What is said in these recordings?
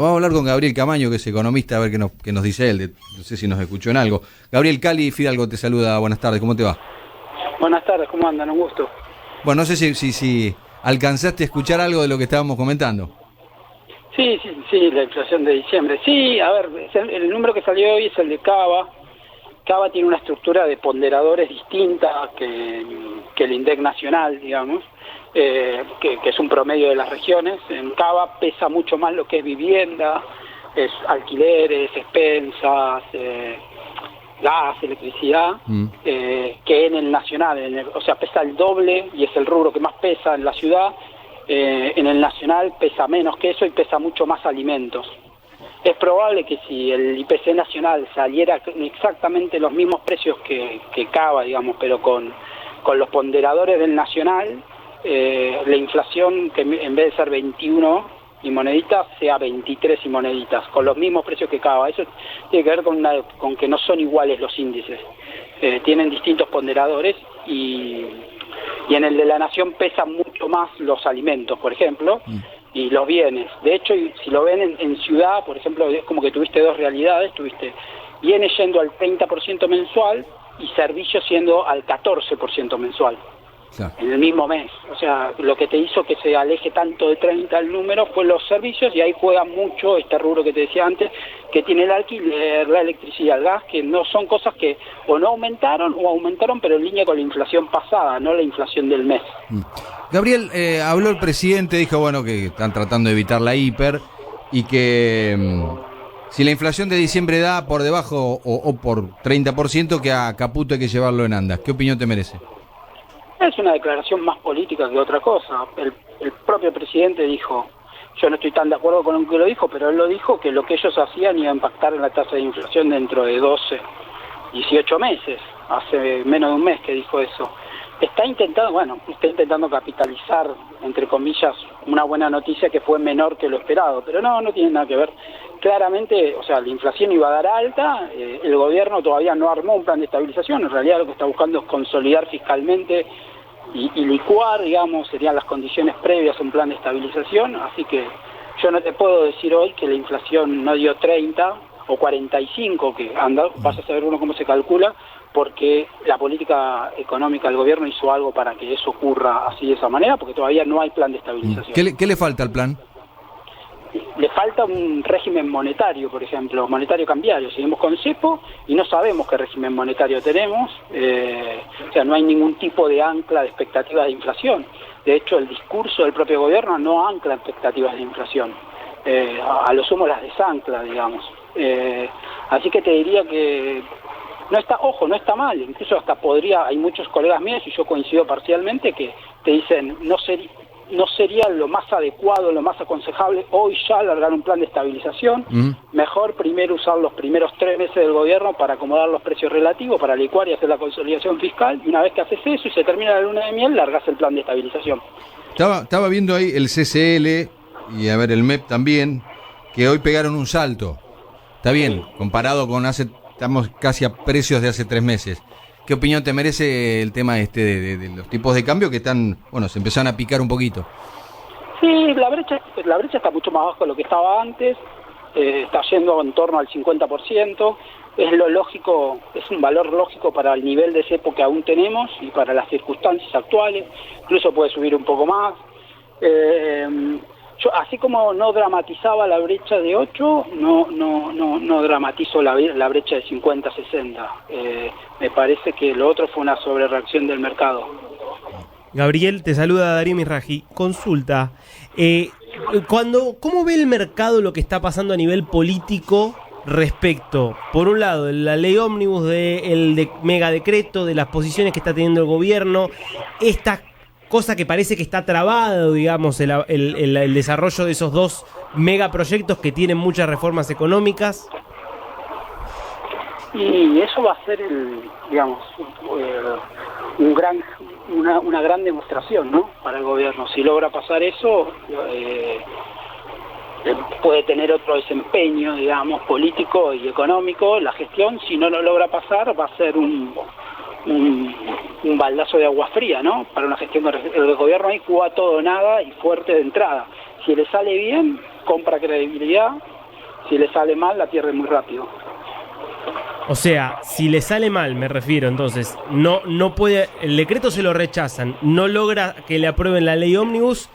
Bueno, vamos a hablar con Gabriel Camaño, que es economista, a ver qué nos dice él. No sé si nos escuchó en algo. Gabriel, Cali Fidalgo te saluda. Buenas tardes, ¿cómo te va? Buenas tardes, ¿cómo andan? Un gusto. Bueno, no sé si alcanzaste a escuchar algo de lo que estábamos comentando. Sí, la inflación de diciembre. Sí, a ver, el número que salió hoy es el de Cava. Cava tiene una estructura de ponderadores distinta que el INDEC nacional, digamos, que es un promedio de las regiones. En Cava pesa mucho más lo que es vivienda, es alquileres, expensas, gas, electricidad, que en el nacional, o sea, pesa el doble y es el rubro que más pesa en la ciudad. En el nacional pesa menos que eso y pesa mucho más alimentos. Es probable que si el IPC nacional saliera exactamente los mismos precios que Cava, digamos, pero con los ponderadores del nacional, la inflación, que en vez de ser 21 y moneditas, sea 23 y moneditas, con los mismos precios que Cava. Eso tiene que ver con que no son iguales los índices. Tienen distintos ponderadores y en el de la nación pesan mucho más los alimentos, por ejemplo, y los bienes. De hecho, si lo ven en ciudad, por ejemplo, es como que tuviste dos realidades, tuviste bienes yendo al 30% mensual y servicios yendo al 14% mensual. Claro. En el mismo mes. O sea, lo que te hizo que se aleje tanto de 30 el número fue los servicios, y ahí juega mucho este rubro que te decía antes, que tiene el alquiler, la electricidad, el gas, que no son cosas que o no aumentaron o aumentaron, pero en línea con la inflación pasada, no la inflación del mes. Gabriel, habló el presidente, dijo bueno que están tratando de evitar la hiper y que si la inflación de diciembre da por debajo o por 30%, que a Caputo hay que llevarlo en andas. ¿Qué opinión te merece? Es una declaración más política que otra cosa. El propio presidente dijo, yo no estoy tan de acuerdo con lo que lo dijo, pero él lo dijo, que lo que ellos hacían iba a impactar en la tasa de inflación dentro de 12, 18 meses. Hace menos de un mes que dijo eso. Está intentando capitalizar, entre comillas, una buena noticia que fue menor que lo esperado, pero no tiene nada que ver. Claramente, o sea, la inflación iba a dar alta, el gobierno todavía no armó un plan de estabilización, en realidad lo que está buscando es consolidar fiscalmente y licuar, digamos, serían las condiciones previas a un plan de estabilización, así que yo no te puedo decir hoy que la inflación no dio 30 o 45, que anda, vas a saber uno cómo se calcula, porque la política económica del gobierno hizo algo para que eso ocurra así de esa manera, porque todavía no hay plan de estabilización. ¿Qué le falta al plan? Le falta un régimen monetario, por ejemplo, monetario cambiario. Seguimos con cepo y no sabemos qué régimen monetario tenemos, o sea, no hay ningún tipo de ancla de expectativas de inflación. De hecho, el discurso del propio gobierno no ancla expectativas de inflación, a lo sumo las desancla, digamos. Así que te diría que no está mal, incluso hasta hay muchos colegas míos, y yo coincido parcialmente, que te dicen, no sería lo más adecuado, lo más aconsejable hoy ya alargar un plan de estabilización, mejor primero usar los primeros 3 meses del gobierno para acomodar los precios relativos, para licuar y hacer la consolidación fiscal, y una vez que haces eso y se termina la luna de miel, largas el plan de estabilización. Estaba viendo ahí el CCL y a ver el MEP también, que hoy pegaron un salto. Está bien, comparado con estamos casi a precios de hace 3 meses. ¿Qué opinión te merece el tema de los tipos de cambio que están, se empezaron a picar un poquito? Sí, la brecha está mucho más bajo de lo que estaba antes, está yendo en torno al 50%, es lo lógico, es un valor lógico para el nivel de cepo que aún tenemos y para las circunstancias actuales, incluso puede subir un poco más. Yo, así como no dramatizaba la brecha de 8, no dramatizo la brecha de 50-60. Me parece que lo otro fue una sobrereacción del mercado. Gabriel, te saluda Darío Mizrahi. Consulta. ¿Cómo ve el mercado lo que está pasando a nivel político respecto, por un lado, de la ley ómnibus, del megadecreto, de las posiciones que está teniendo el gobierno, esta cosa que parece que está trabado, digamos, el desarrollo de esos 2 megaproyectos que tienen muchas reformas económicas? Y eso va a ser una gran demostración, ¿no?, para el gobierno. Si logra pasar eso, puede tener otro desempeño, digamos, político y económico la gestión. Si no lo logra pasar, va a ser un baldazo de agua fría, ¿no?, para una gestión. El gobierno ahí juega todo o nada y fuerte de entrada. Si le sale bien, compra credibilidad, si le sale mal la pierde muy rápido. O sea, si le sale mal, me refiero, entonces, no puede, el decreto se lo rechazan, no logra que le aprueben la ley ómnibus,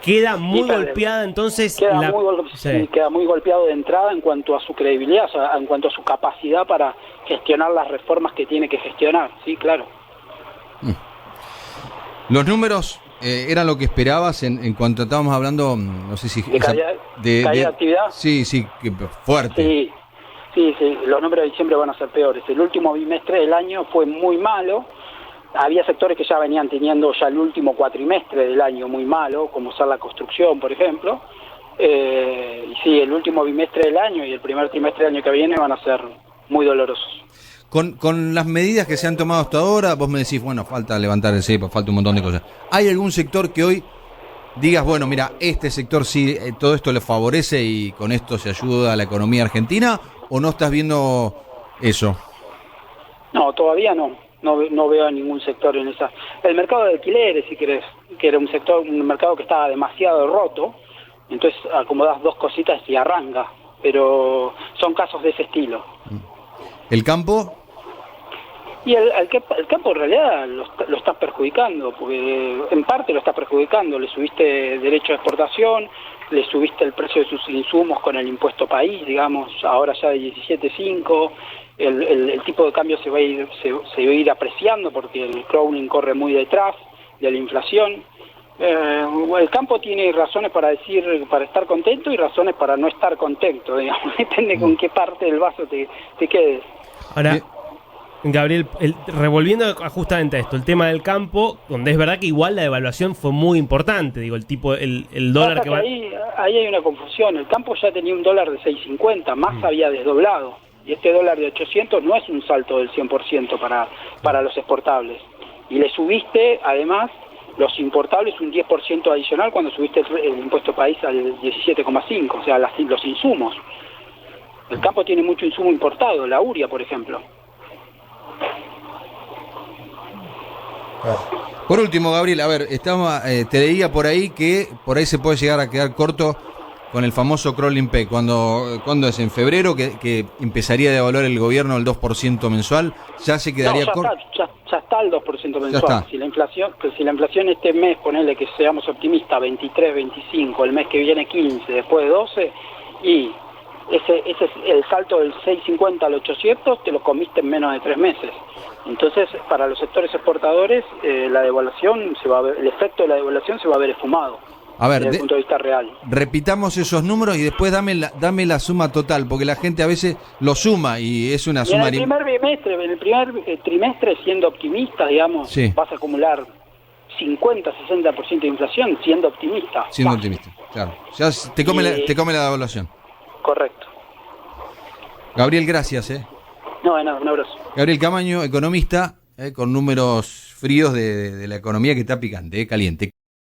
queda muy golpeada, entonces... Queda muy golpeado de entrada en cuanto a su credibilidad, o sea, en cuanto a su capacidad para gestionar las reformas que tiene que gestionar, sí, claro. Los números eran lo que esperabas en cuanto estábamos hablando, no sé si... ¿Caída de actividad? Sí, fuerte. Sí, los números de diciembre van a ser peores. El último bimestre del año fue muy malo. Había sectores que ya venían teniendo ya el último cuatrimestre del año muy malo, como ser la construcción, por ejemplo. Y sí, el último bimestre del año y el primer trimestre del año que viene van a ser muy dolorosos. Con las medidas que se han tomado hasta ahora, vos me decís, bueno, falta levantar el cepo, falta un montón de cosas. ¿Hay algún sector que hoy digas, bueno, mira, este sector sí, todo esto le favorece y con esto se ayuda a la economía argentina, o no estás viendo eso? No, todavía no. No veo a ningún sector en esa. El mercado de alquileres, si querés, que era un mercado que estaba demasiado roto, entonces acomodás dos cositas y arranca, pero son casos de ese estilo. ¿El campo? Y el campo en realidad lo está perjudicando, porque en parte lo está perjudicando. Le subiste derecho de exportación, le subiste el precio de sus insumos con el impuesto país, digamos, ahora ya de 17.5, el tipo de cambio se va a ir apreciando porque el crowning corre muy detrás de la inflación. El campo tiene razones para estar contento y razones para no estar contento, digamos, depende con qué parte del vaso te quedes. Ahora, Gabriel, revolviendo justamente a esto, el tema del campo, donde es verdad que igual la devaluación fue muy importante, digo, el dólar que va... Ahí hay una confusión, el campo ya tenía un dólar de 6.50, más había desdoblado, y este dólar de 800 no es un salto del 100% para los exportables, y le subiste, además, los importables un 10% adicional cuando subiste el impuesto país al 17,5, o sea, los insumos. El campo tiene mucho insumo importado, la uria, por ejemplo. Por último, Gabriel, a ver, te leía por ahí que por ahí se puede llegar a quedar corto con el famoso crawling pay. ¿Cuándo es? ¿En febrero que empezaría a devaluar el gobierno el 2% mensual? ¿Ya se quedaría corto? Ya está el 2% mensual. Si la inflación este mes, ponele que seamos optimistas, 23, 25, el mes que viene 15, después 12, y ese es el salto del 6.50 al 800, te lo comiste en menos de 3 meses. Entonces, para los sectores exportadores, la devaluación el efecto de la devaluación se va a ver esfumado. A ver, desde el punto de vista real. Repitamos esos números y después dame la suma total, porque la gente a veces lo suma y es una suma... En el primer trimestre, siendo optimista, digamos, sí, vas a acumular 50-60% de inflación, siendo optimista. Siendo optimista, claro. Ya te come la devaluación. Correcto. Gabriel, gracias. No, un abrazo. Gabriel Camaño, economista, con números fríos de la economía que está picante, caliente.